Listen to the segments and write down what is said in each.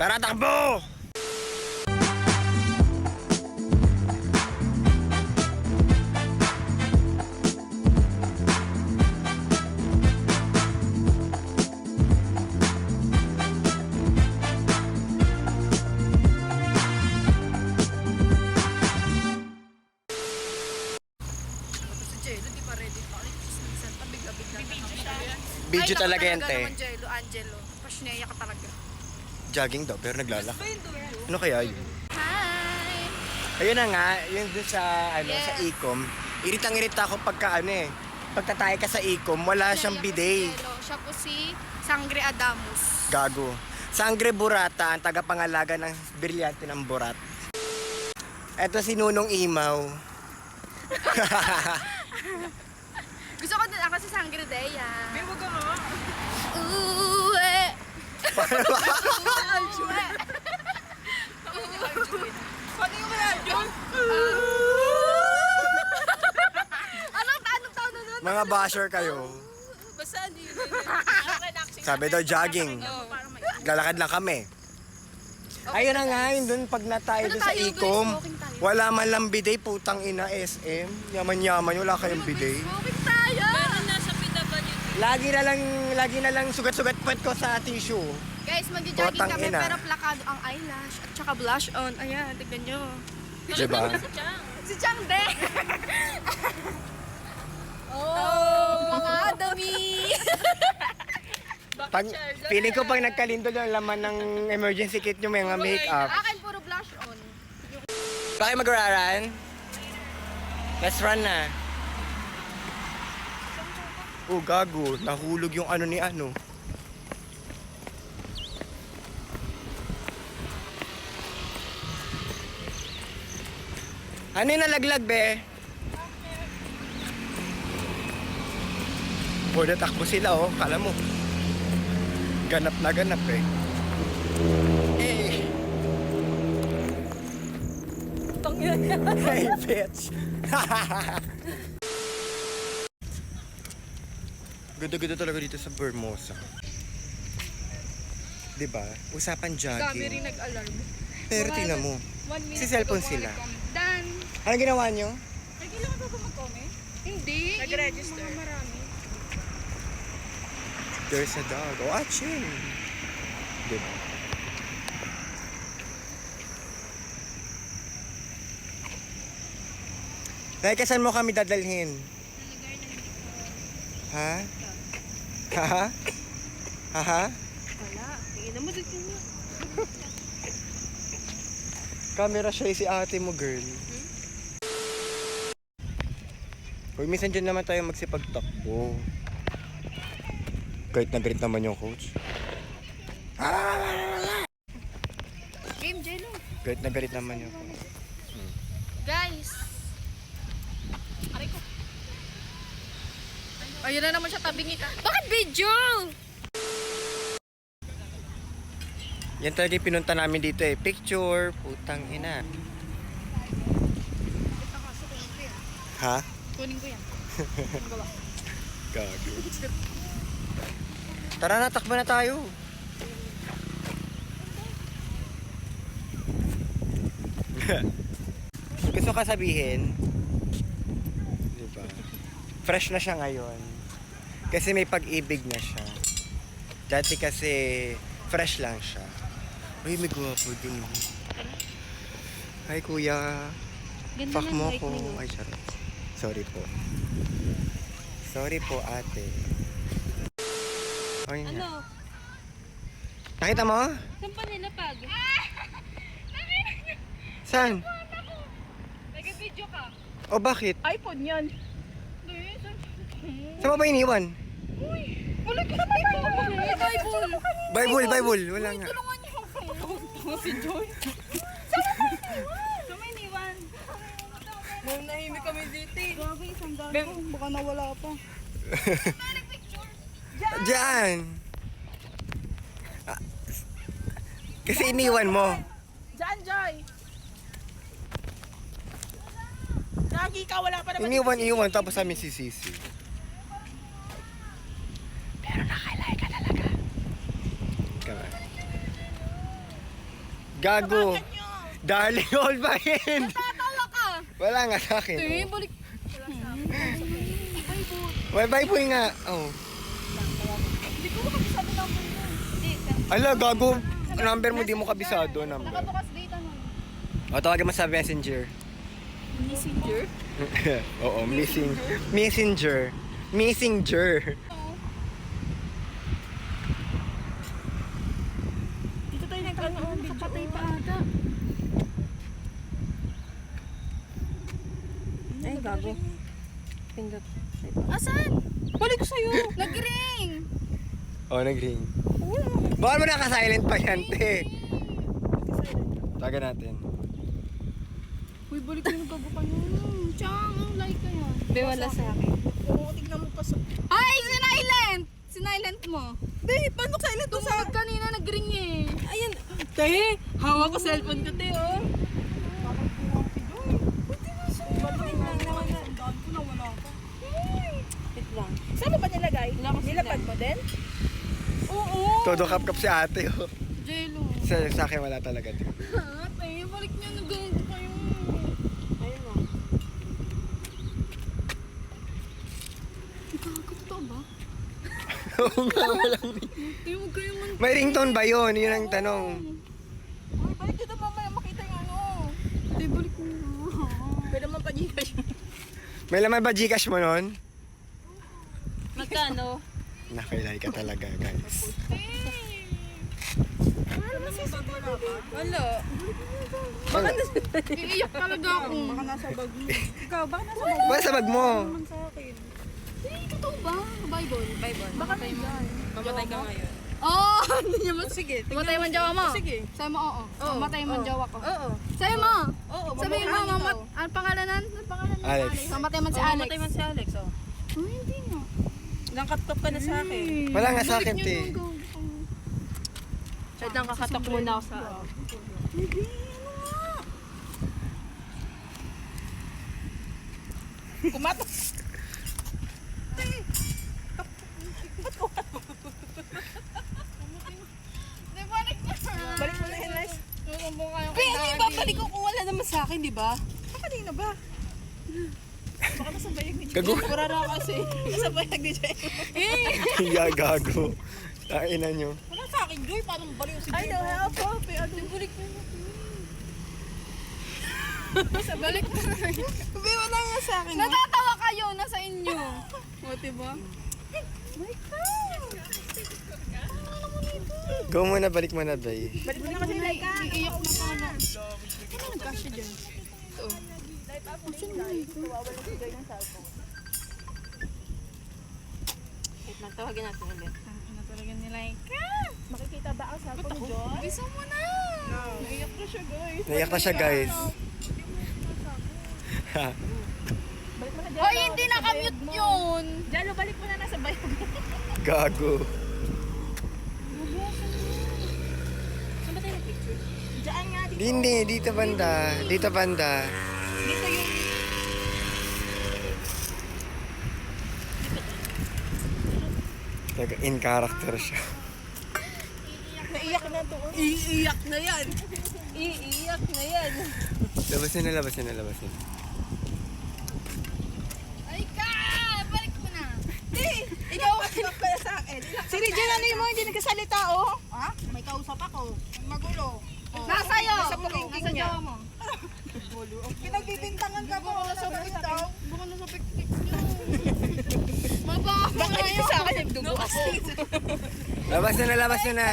Tara, takbo! Video talaga yan, te. Angelo. Pasneya ka talaga. Jogging daw, pero naglalak. Ano kaya yun? Hi! Ayun na nga, yun dun sa, Yes. sa Ecom. Iritang-irita ako pagka pagtatay ka sa Ecom, wala siyang bidet. Siya po si Sangre Adamus. Gago. Sangre Burata, ang tagapangalaga ng brilyante ng Borat. Eto si Nunong Imaw. Gusto ko din ako si Sangre Dea. May wag ka nga. Uwe! Uwe! Paano yung radyo? Anong taon na nun? Mga basher kayo. Basta ano yun. Sabi daw jogging. Lalakad lang kami. Ayun na nga, yun dun pag natayo Ano dun sa tayo, guys? Ecom. Walking tayo. Wala man lang bidet, putang ina SM. Yaman-yaman, wala kayong bidet. Smoking tayo! Meron na sa PWD. Lagi na lang sugat-sugat puwet ko sa tissue. Guys, magja-jogging Putang kami ina. pero plakado ang eyelash at saka blush on. Ayan, tignan nyo. Diba? Si Changde! Oh, mga dami! Pag, feeling ko pag nagkalindol yung laman ng emergency kit nyo, may mga makeup. Akin puro blush on. Bakit magraran? Let's run na. Oh, gago. Nahulog yung ano ni ano. Ano yung nalaglag, be? O, natakbo sila, oh. Kala mo. Ganap na ganap, eh. Eh. Hey, bitch. Ganda-ganda talaga dito sa Bermosa. Diba? Usapan Dami jogging. rin nag-alarm. Pero tingnan mo. 1 minute Si cellphone ago, sila. Dan! Ano ginawa nyo? Ay, kailangan ba mag-comment? Hindi. Nag-register. Yung mga marami. There's a dog. Oh, aching. Diba? Like, saan mo kami dadalhin? Ha? Ha? Ha? Wala. Tingnan mo dito mo. Camera shy si ate mo, girl. Uy, minsan dyan naman tayo magsipagtakbo. Kahit nag-greet naman yung coach. Game, Jello. Kahit nag-greet naman yung coach. Guys. Aray ko. Ayun na naman siya tabingi. Bakit video? Yan talaga yung pinunta namin dito eh. Picture, putang ina. Ha? Kunin ko yan. Gago. Tara na, takbo na tayo. Gusto ka sabihin, diba? Fresh na siya ngayon. Kasi may pag-ibig na siya. Dati kasi fresh lang siya. Uy, may gwapo din. Hi, kuya. Ganda Fuck ng mo light ko. mo, no? Ay, charot. Sorry po. Sorry po, ate. Ay, nga. Ano? Nakita mo? Saan pa nila pag? Saan? Nag-video ka? O bakit? iPhone yan. Saan mo ba iniwan? Wala ka sa Bible. Bible. Bible. Wala nga. Tulungan niyo ako. Si Joy. Saan mo iniwan? Nung nahimik kami dito eh. Grabe, isang gago. Baka nawala pa. Diyan. Ah, kasi iniwan mo. Diyan, Joy. Lagi ka, wala pa naman. Iniwan tapos sa amin si Sisi. Pero nakalay ka talaga. Come on. Gago. Darling, all ba yun? Tatawa ka! Wala nga sa akin. Tingin, Oh. balik. Bye boy nga. Oh. Hindi ko makabisado ng number mo. Ala, gago. Number mo, di mo kabisado number. Nakabukas data nun. O, tawagin mo sa messenger. Messenger? Oo, messenger. Messenger. Dito tayo nagkano ang video. Kapatay pa ata. Ay, gago. Pindot. Asan? Balik ko sa'yo. Nag-ring! Oh, nag-ring. Baka mo naka-silent pa yan, te. Tawagan natin. Uy, balik mo nagkago ka nun. Tsang, ang like ka yan. Be, wala sa akin. Oo, tignan mo pa sa... Ay, sinilent! Sinilent mo. Be, paano silent to sa... Tumawag kanina, nag-ring eh. Ayan. Te, hawak ko cellphone ko, te, oh. Saan mo ba nilagay? Nilapad mo din? Oo. Todo kap-kap si ate, oh. Jello. Sa akin wala talaga, te. Ate, balik niyo, nag-ganyan ko kayo. Ayun o. Gago, totoo ba? Oo nga, walang... Ate, huwag kayo man. May ringtone ba yun? Yun ang tanong. Uy, balik dito mamaya makita yung ano. Ate, balik mo. Pwede mo pa gigas. May laman ba Gcash mo nun? Magkano? Nakailay ka talaga, guys. Wala. Iiyak talaga ako. Baka nasa bag mo. Ikaw, baka nasa bag mo. Ba sa bag mo? Naman sa akin. Totoo ba? Bible. Baka may dyan. Mamatay ka ngayon. Oh, hindi niya mas... Sige. Mamatay man jawa mo. Sige. Sabi mo, oo. Oo. Mamatay man Oo. jawa ko. Oo. Sabi mo. Oo. Sabihin mo, mamat... Ano pangalan nan? Ano pangalan nan? Alex. Mamatay man si Alex. Mamatay man si Alex, oh. Oh, hindi nga. Nangkatop ka na sa akin. Wala nga sa akin, Balik te. niyo nung gago. Siya lang kakatok muna ako sa... Hindi, ano nga? Kumatok. Di, balik niya. Balik mo na yun, Liz. Susumbong kayo Pe, ano yung babalik ko kung wala naman sa akin, di ba? Kanina ba? Baka nasa bayag ni Jay. Gago. Pura na kasi. Nasa bayag ni Jay. Hiya, gago. Tain na nyo. Wala sa akin, Joy. Parang baliw si Jay. I know, help po. Ano yung balik mo? Balik na. Be, wala nga sa akin. Natatawa kayo, nasa inyo. O, diba? Go muna, balik mo na, bay. Balik mo na kasi like ka. Iiyak na pa na. Ano nagkasya dyan? Wait, magtawagin natin ulit. Ano talaga nila ika? Makikita ba ang cellphone ni Joy? Bisa mo na. Naiyak na siya, guys. Naiyak na siya, guys. Balik mo na dyan. Hoy, hindi nakamute yun. Jalo, balik mo na nasa bayag. Gago. Saan ba tayo nag-picture? Diyan nga, dito. Hindi, dito banda. Dito banda. Dito yung... Taga in character siya. Naiyak na to. Iiyak na yan. Iiyak na yan. Labasin na, labasin na, labasin. Ay ka! Balik mo na. Ikaw ang kaya sa akin. Si Regina, ano yung mga hindi nagkasalita, oh? Ha? May kausap ako. Magulo. Nasa iyo. Nasa pagiging Nasa niya. jawa mo. Pinagbibintangan ka mo. Nasa pagiging. Baka nasa picnic nyo. Mabaho Baka na dito yun. sa akin nagdugo ako. Labas na, labas na.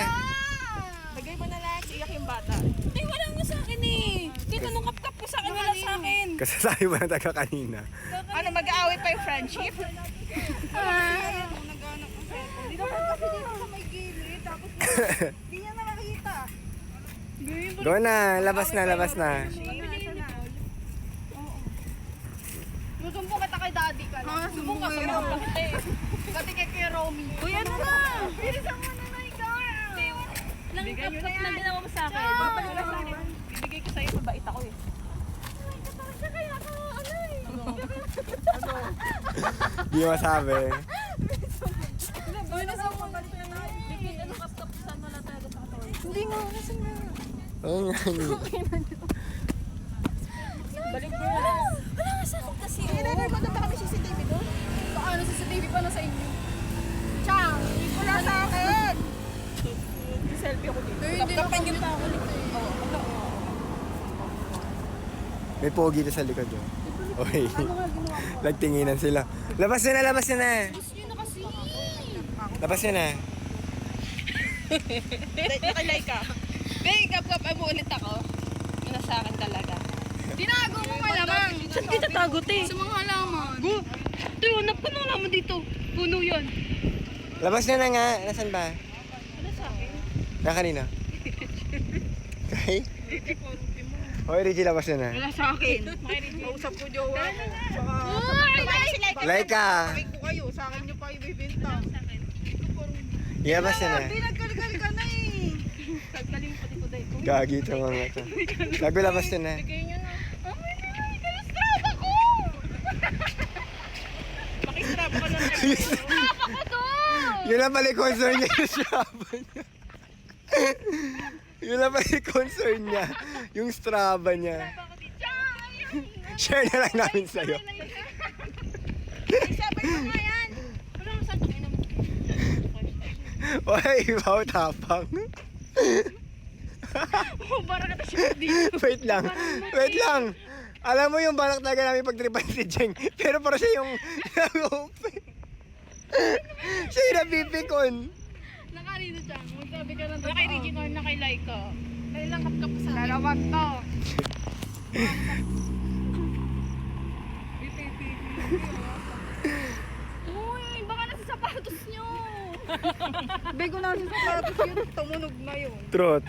Lagay mo na lang, iyak yung bata. Ay, wala nga sa akin eh. Kita nung kap-kap ko sa akin, wala sa akin. Kasasabi mo na taga kanina. Ano, mag-aaway pa yung friendship? Hindi naman kasi dito sa may gilid, tapos hindi niya nakakita. Go na, labas na, labas na. Susumbong kita kay daddy ka lang. Susumbong ka sa mga Kati kay Romy. Uy, ano na? Bilisan mo na na ikaw. Nang kap-kap na ginawa mo sa akin. Babalik ka sa akin. Bibigay ko sa'yo, mabait ako eh. Kaya ako, ano eh. Di masabi. Uy, nasa mo. Ano kap-kap saan wala talaga sa katawan. Hindi nga, kasi nga. Oo nga. Balik mo na. Wala nga sa akin kasi. Ilalagay mo na ba kami CCTV doon? Paano sa TV pa na sa inyo? Chang! Wala sa akin! Selfie ako dito. Hindi na kami tao ulit eh. May pogi na sa likod yun. Oy. Ano nga ginawa mo? Nagtinginan sila. Labas nyo na, labas nyo na. Gusto nyo na kasi. Labas nyo na. Nakilay ka. Babe, kap-kap mo ulit ako. Yun sa akin talaga. Tinago mo malamang. Saan kita tago, te? Sa mga halaman. Ito yun, napuno naman dito. Puno yun. Labas nyo na nga. Nasaan ba? Ano sa akin? Na kanina? Kay? Hoy, Richie, labas nyo na. Wala sa akin. Mausap ko jowa ko. Baka Laika! pabig ko kayo. Sa akin nyo pa ibibinta. Ilabas nyo na. Pinagkalgal ka na eh. Tagkalim pati ko dahil. Gagi ito mga ito. Gago, labas nyo na. Bigay nyo na. Oh my God, kalistrap ako! Makistrap ka na. Strap ako doon! Yun lang pala yung concern niya sa Strava niya. Yun lang pala yung concern niya. Yung Strava niya. Share na lang namin sa'yo. Sabay mo nga yan. Wala mo saan tangin naman. Oy, wow, tapang. Oh, bara ka siya dito. Wait lang. Wait lang. Alam mo yung balak talaga namin pagtripan si Jeng. Pero para siya yung nag-open. Siya yung nabibikon. Nakarino dyan. Magsabi ka ng kay Regina or na kay Laika. Kailang kap-kap sa akin. Dalawang to. Uy, baka nasa sapatos nyo. Bego na sa sapatos yun. Tumunog na yun. Truth.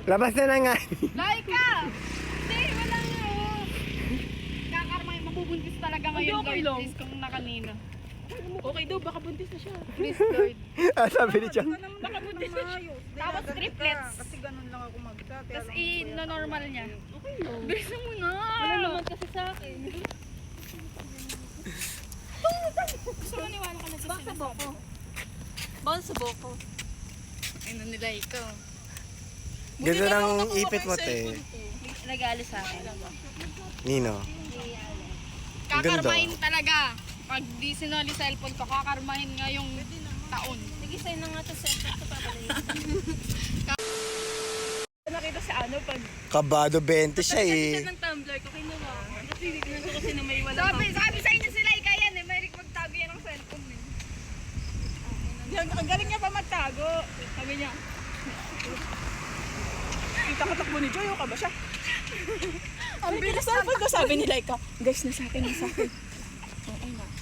Labas na nga. Laika! Hindi, wala nga. oh. Kakarmay, mabubuntis talaga ngayon. okay Lord, lang. please, kung na kanina. Okay daw, baka buntis na siya. Please, Lord. Ah, sabi ni Chang. Baka buntis na siya. Tapos triplets. Kasi ganun lang ako magdate. Tapos i-normal niya. Okay lang. Bilisan mo na. Wala naman kasi sa akin. Gusto mo niwala ka na sa Baka sa boko. Baka sa boko. Ano nila ikaw? Ganda ng ipit mo, te. Nag-aali sa akin. Nino. Ang ganda. Kakarmahin talaga. Pag di sinoli cellphone ko, kakarmahin nga yung taon. Sige, sa'yo na nga to cellphone ko papalayin. Nakita sa ano pag Kabado 20 siya eh. ng tumbler ko, kinuha. Kasi tignan ko kasi na may wala sabi sa inyo sila yan eh. May magtago yan ng cellphone eh. Ang galing niya pa magtago. Sabi niya. Kita katakbo ni Joy, o ka ba siya? Ang bilis cellphone ko sabi ni Laika. Guys, nasa akin, nasa akin. Okay na.